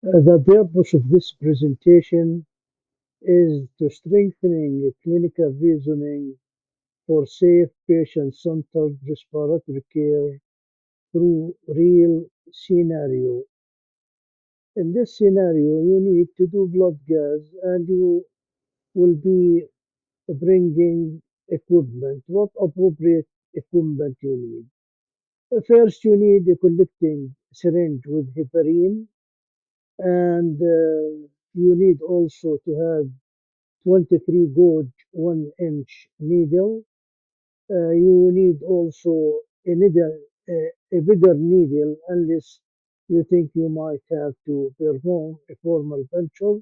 The purpose of this presentation is to strengthening clinical reasoning for safe patient-centered respiratory care through real scenario. In this scenario, you need to do blood gas and you will be bringing equipment. What appropriate equipment you need? First, you need a collecting syringe with heparin, and you need also to have 23 gauge 1-inch needle. You need also a bigger needle unless you think you might have to perform a formal puncture.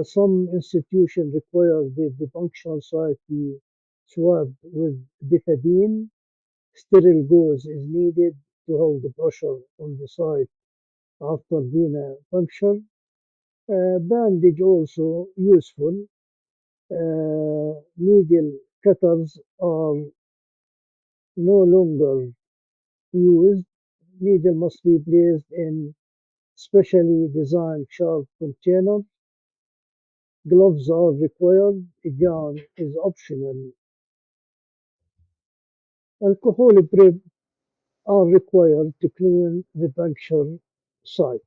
Some institutions require the puncture site be swabbed with betadine. Sterile gauze is needed to hold the pressure on the site after vena puncture. Bandage also useful. Needle cutters are no longer used. Needle must be placed in specially designed sharp containers. Gloves are required. A gown is optional. Alcohol prep are required to clean the puncture site.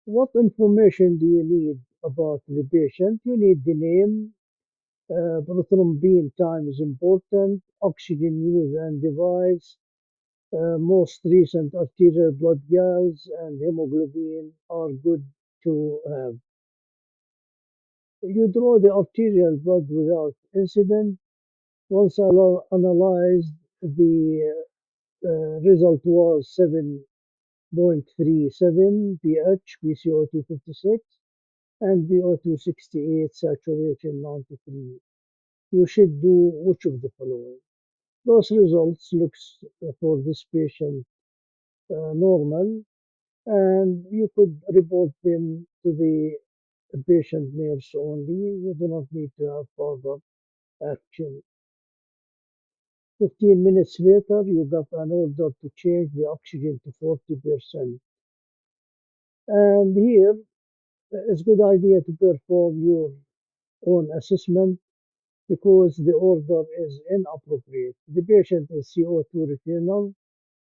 What information do you need about the patient? You need the name, prothrombin time is important, oxygen use and device, most recent arterial blood gas, and hemoglobin are good to have. You draw the arterial blood without incident. Once analyzed, the result was 7.37 pH, PCO2 56, and VO2 68, saturation 93. You should do which of the following? Those results looks for this patient normal, and you could report them to the patient nurse only. You do not need to have further action. 15 minutes later, you got an order to change the oxygen to 40%. And here, it's a good idea to perform your own assessment because the order is inappropriate. The patient is CO2 retinal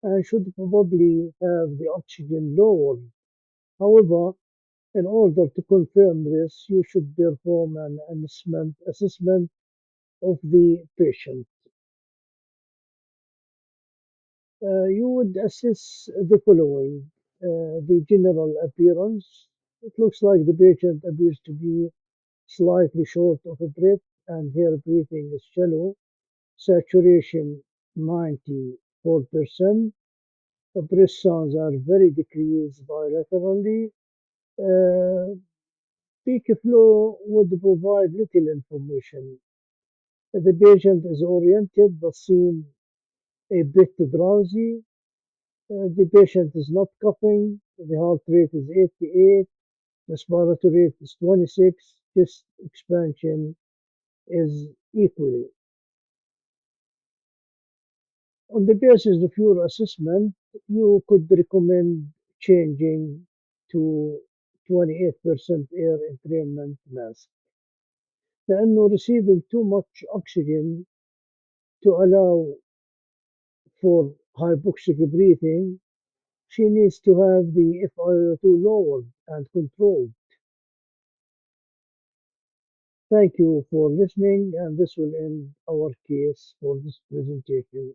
and should probably have the oxygen lowered. However, in order to confirm this, you should perform an assessment of the patient. You would assess the following: the general appearance. It looks like the patient appears to be slightly short of a breath and her breathing is shallow. Saturation 94%. The breath sounds are very decreased bilaterally. Uh, Peak flow would provide little information. The patient is oriented but seems a bit drowsy. The patient is not coughing. The heart rate is 88. Respiratory rate is 26. Chest expansion is equally. On the basis of your assessment, you could recommend changing to 28% air entrainment mask. لأنه receiving too much oxygen to allow for hypoxic breathing, she needs to have the FiO2 lowered and controlled. Thank you for listening, and this will end our case for this presentation.